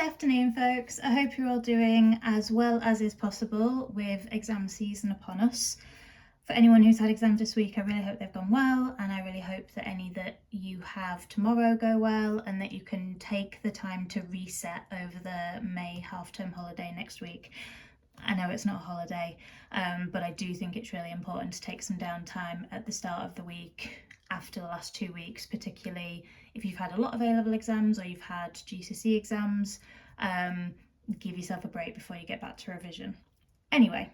afternoon, folks. I hope you're all doing as well as is possible with exam season upon us. For anyone who's had exams this week, I really hope they've gone well, and I really hope that any that you have tomorrow go well, and that you can take the time to reset over the May half-term holiday next week. I know it's not a holiday, but I do think it's really important to take some downtime at the start of the week after the last 2 weeks, particularly if you've had a lot of A-level exams or you've had GCSE exams. Give yourself a break before you get back to revision. Anyway,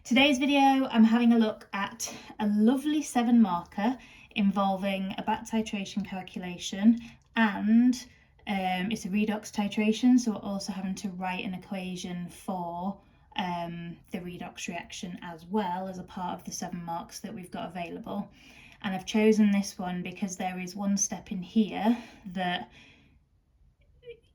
today's video, I'm having a look at a lovely 7-marker involving a back titration calculation, and it's a redox titration, so we're also having to write an equation for the redox reaction as well as a part of the 7 marks that we've got available. And I've chosen this one because there is one step in here that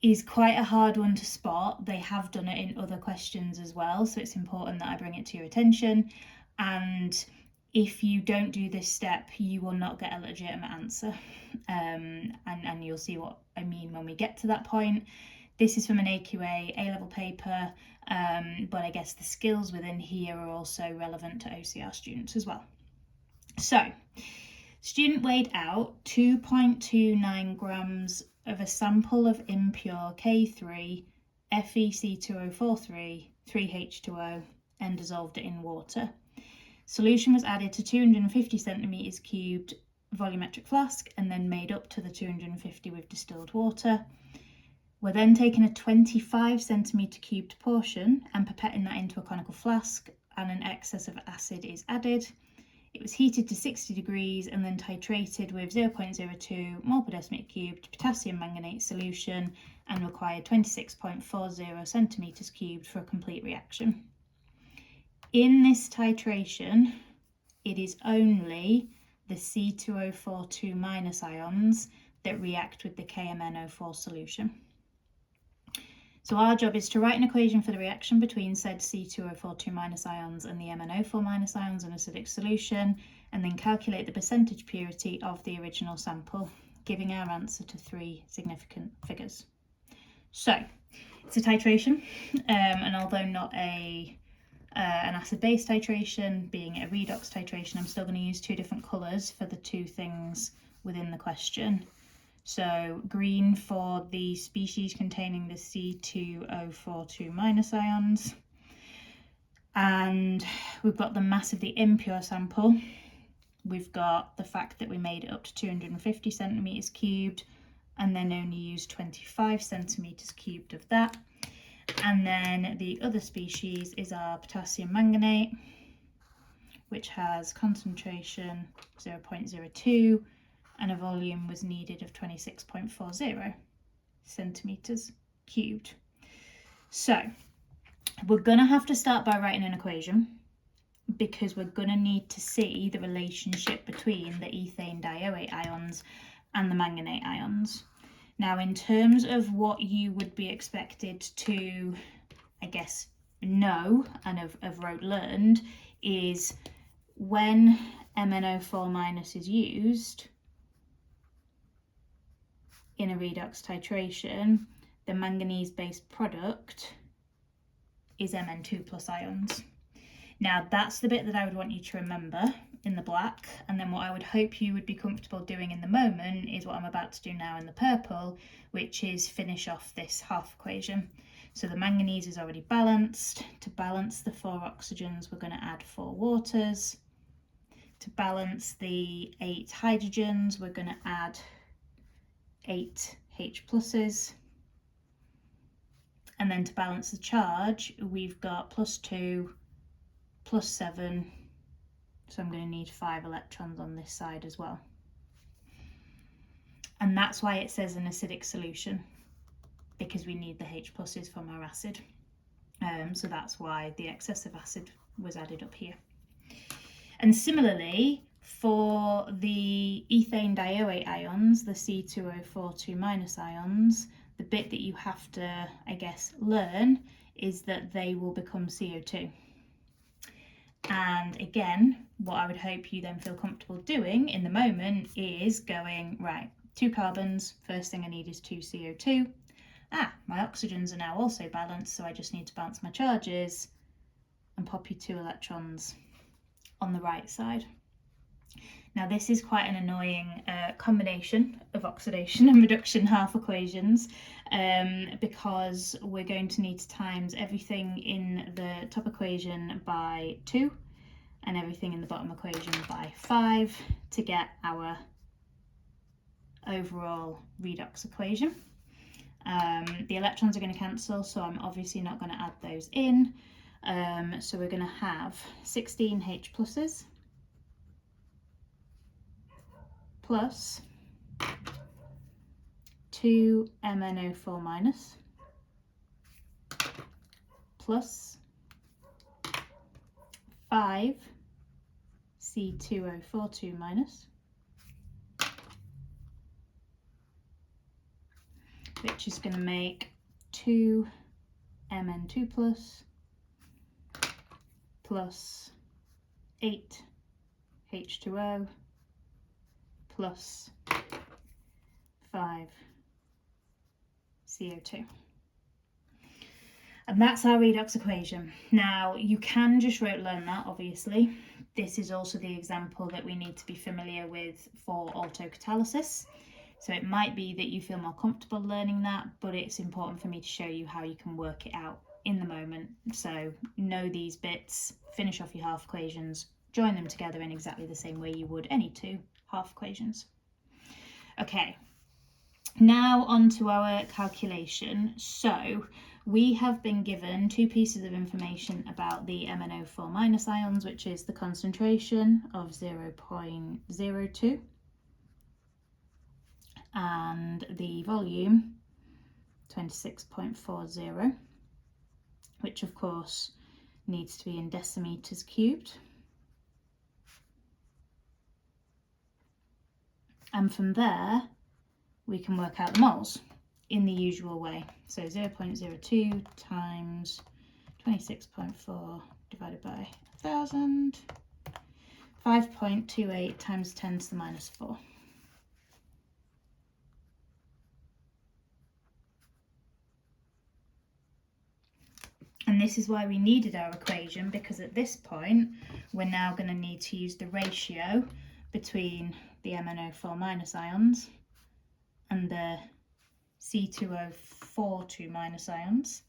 is quite a hard one to spot. They have done it in other questions as well, so it's important that I bring it to your attention. And if you don't do this step, you will not get a legitimate answer. And you'll see what I mean when we get to that point. This is from an AQA A-level paper, but I guess the skills within here are also relevant to OCR students as well. So, student weighed out 2.29 grams of a sample of impure K3 FeC2043 3H2O and dissolved it in water. Solution was added to 250 centimetres cubed volumetric flask and then made up to the 250 with distilled water. We're then taking a 25 centimetre cubed portion and pipetting that into a conical flask, and an excess of acid is added. It was heated to 60 degrees and then titrated with 0.02 mole per decimeter cubed potassium manganate solution and required 26.40 centimetres cubed for a complete reaction. In this titration, it is only the C2042- ions that react with the KMnO4 solution. So our job is to write an equation for the reaction between said C2042- ions and the MnO4- ions in acidic solution, and then calculate the percentage purity of the original sample, giving our answer to 3 significant figures. So it's a titration, and although not an acid-base titration, being a redox titration, I'm still going to use 2 different colours for the 2 things within the question. So green for the species containing the C2042- ions, and we've got the mass of the impure sample. We've got the fact that we made it up to 250 centimetres cubed and then only used 25 centimetres cubed of that. And then the other species is our potassium manganate, which has concentration 0.02 and a volume was needed of 26.40 centimetres cubed. So we're going to have to start by writing an equation, because we're going to need to see the relationship between the ethane dioate ions and the manganate ions. Now, in terms of what you would be expected to, I guess, know and have learned, is when MnO4- is used in a redox titration, the manganese-based product is Mn2+ ions. Now, that's the bit that I would want you to remember in the black, and then what I would hope you would be comfortable doing in the moment is what I'm about to do now in the purple, which is finish off this half equation. So the manganese is already balanced. To balance the 4 oxygens, we're going to add 4 waters. To balance the 8 hydrogens, we're going to add 8 H pluses. And then to balance the charge, we've got +2, +7, so I'm going to need 5 electrons on this side as well. And that's why it says an acidic solution, because we need the H pluses from our acid. So that's why the excess of acid was added up here. And similarly, for the ethane dioate ions, the C2042- ions, the bit that you have to, I guess, learn is that they will become CO2. And again, what I would hope you then feel comfortable doing in the moment is going, right, 2 carbons, first thing I need is 2 CO2. my oxygens are now also balanced, so I just need to balance my charges and pop your 2 electrons on the right side. Now this is quite an annoying combination of oxidation and reduction half equations because we're going to need to times everything in the top equation by 2 and everything in the bottom equation by 5 to get our overall redox equation. The electrons are going to cancel, so I'm obviously not going to add those in. So we're going to have 16 H pluses plus 2 MnO4 minus plus 5 C2O42 minus, which is going to make 2 Mn2 plus 8 H2O plus 5 CO2. And that's our redox equation. Now you can just rote learn that, obviously. This is also the example that we need to be familiar with for autocatalysis. So it might be that you feel more comfortable learning that, but it's important for me to show you how you can work it out in the moment. So know these bits, finish off your half equations, join them together in exactly the same way you would any 2 half equations. Okay, now on to our calculation. So we have been given 2 pieces of information about the MnO4 minus ions, which is the concentration of 0.02 and the volume 26.40, which of course needs to be in decimeters cubed. And from there we can work out the moles in the usual way. So 0.02 times 26.4 divided by 1000, 5.28 times 10 to the minus 4. And this is why we needed our equation, because at this point we're now going to need to use the ratio between the MnO4 minus ions and the C2O42 minus ions.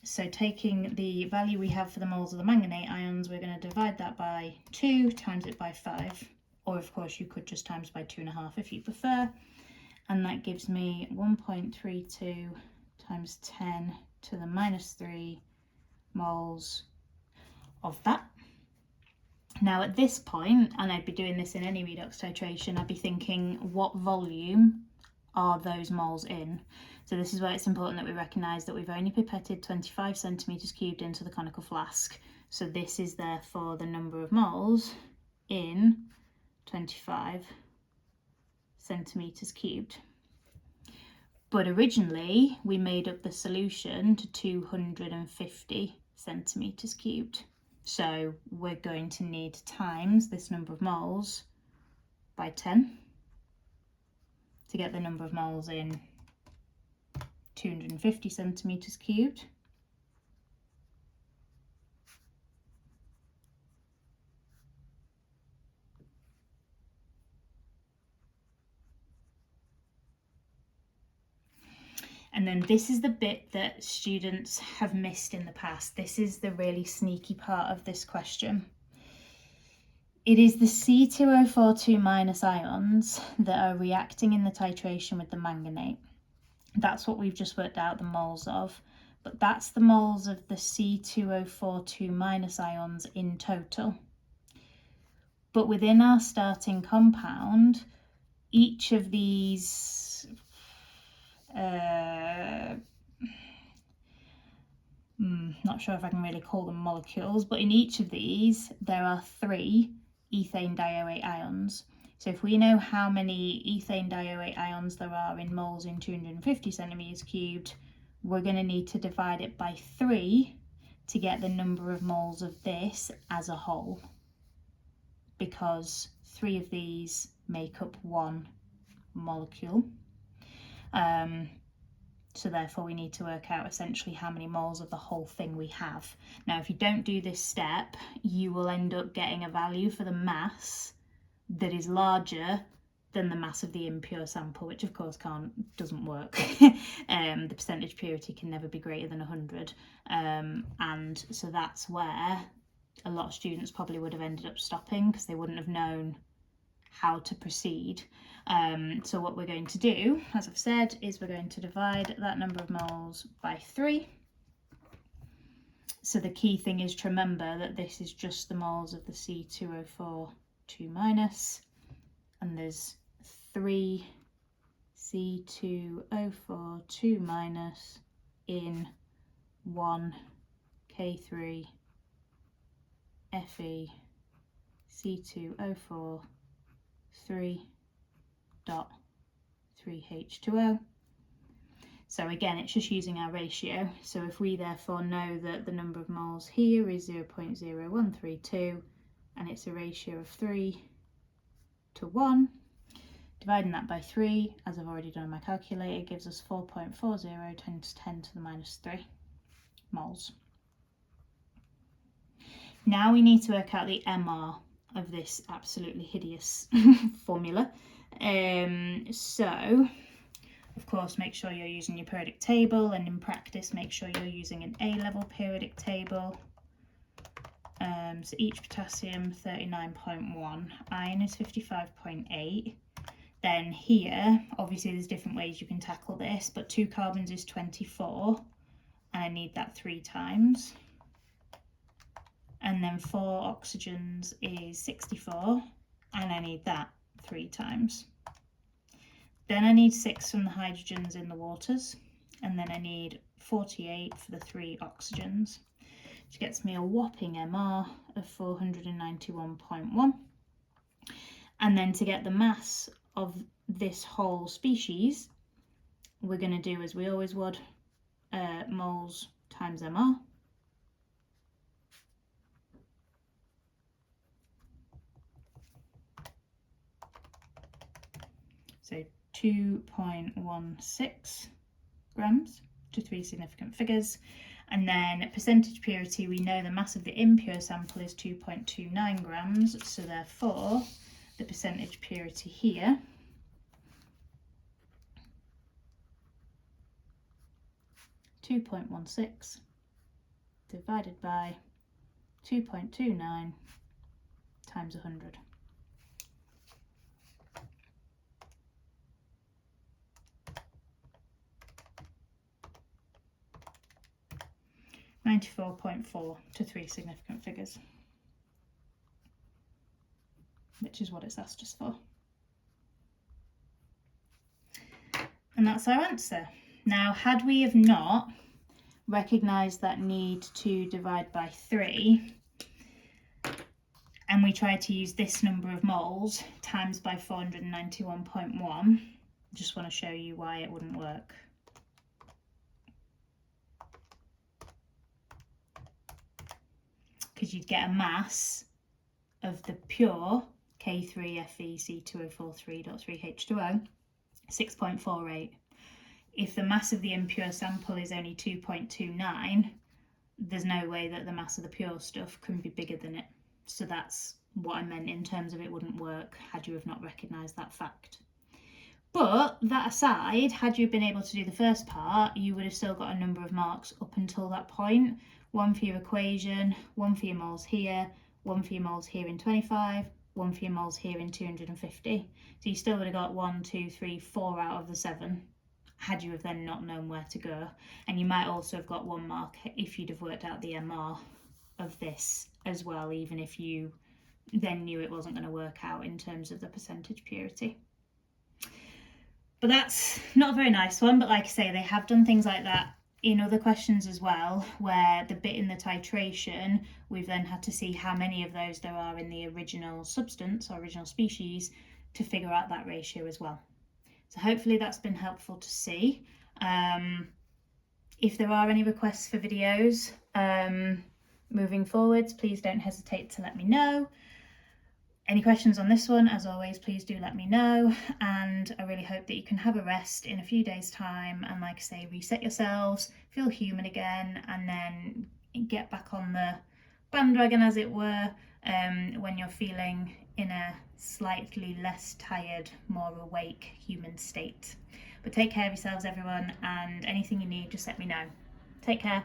So taking the value we have for the moles of the manganate ions, we're going to divide that by 2, times it by 5, or of course you could just times by 2.5 if you prefer, and that gives me 1.32 times 10 to the minus 3 moles of that. Now at this point, and I'd be doing this in any redox titration, I'd be thinking, what volume are those moles in? So this is where it's important that we recognise that we've only pipetted 25 centimetres cubed into the conical flask. So this is therefore the number of moles in 25 centimetres cubed. But originally we made up the solution to 250 centimetres cubed. So we're going to need times this number of moles by 10 to get the number of moles in 250 centimetres cubed. And then this is the bit that students have missed in the past. This is the really sneaky part of this question. It is the C2O42 minus ions that are reacting in the titration with the manganate. That's what we've just worked out the moles of, but that's the moles of the C2O42 minus ions in total. But within our starting compound, each of these not sure if I can really call them molecules, but in each of these there are 3 ethane dioate ions. So if we know how many ethane dioate ions there are in moles in 250 centimetres cubed, we're going to need to divide it by 3 to get the number of moles of this as a whole, because 3 of these make up 1 molecule. So therefore we need to work out essentially how many moles of the whole thing we have. Now, if you don't do this step, you will end up getting a value for the mass that is larger than the mass of the impure sample, which of course doesn't work. The percentage purity can never be greater than 100, and so that's where a lot of students probably would have ended up stopping, because they wouldn't have known how to proceed. So what we're going to do, as I've said, is we're going to divide that number of moles by 3. So the key thing is to remember that this is just the moles of the C2O4 2 minus, and there's 3 C2O4 2 minus in 1 K3 Fe C2O4 3.3H2O. So again, it's just using our ratio. So if we therefore know that the number of moles here is 0.0132 and it's a ratio of 3 to 1, dividing that by 3, as I've already done on my calculator, gives us 4.40 times 10 to the minus 3 moles. Now we need to work out the MR of this absolutely hideous formula. So of course, make sure you're using your periodic table, and in practice make sure you're using an A-level periodic table. So each potassium 39.1, iron is 55.8. Then here, obviously there's different ways you can tackle this, but 2 carbons is 24, and I need that 3 times. And then 4 oxygens is 64, and I need that 3 times. Then I need 6 from the hydrogens in the waters, and then I need 48 for the 3 oxygens, which gets me a whopping MR of 491.1. And then to get the mass of this whole species, we're going to do as we always would, moles times MR. So 2.16 grams to 3 significant figures. And then percentage purity, we know the mass of the impure sample is 2.29 grams. So therefore, the percentage purity here (2.16) divided by 2.29 times 100. 94.4 to 3 significant figures, which is what it's asked us for. And that's our answer. Now, had we have not recognised that need to divide by 3, and we tried to use this number of moles times by 491.1, I just want to show you why it wouldn't work. Because you'd get a mass of the pure K3FeC2O43.3H2O 6.48. If the mass of the impure sample is only 2.29, there's no way that the mass of the pure stuff can be bigger than it. So that's what I meant in terms of it wouldn't work had you have not recognised that fact. But that aside, had you been able to do the first part, you would have still got a number of marks up until that point. 1 for your equation, 1 for your moles here, 1 for your moles here in 25, 1 for your moles here in 250. So you still would have got 1, 2, 3, 4 out of the 7 had you have then not known where to go. And you might also have got 1 mark if you'd have worked out the MR of this as well, even if you then knew it wasn't going to work out in terms of the percentage purity. But that's not a very nice one, but like I say, they have done things like that in other questions as well, where the bit in the titration, we've then had to see how many of those there are in the original substance or original species to figure out that ratio as well. So hopefully that's been helpful to see. If there are any requests for videos moving forwards, please don't hesitate to let me know. Any questions on this one, as always, please do let me know, and I really hope that you can have a rest in a few days' time and, like I say, reset yourselves, feel human again, and then get back on the bandwagon, as it were, when you're feeling in a slightly less tired, more awake human state. But take care of yourselves, everyone, and anything you need, just let me know. Take care.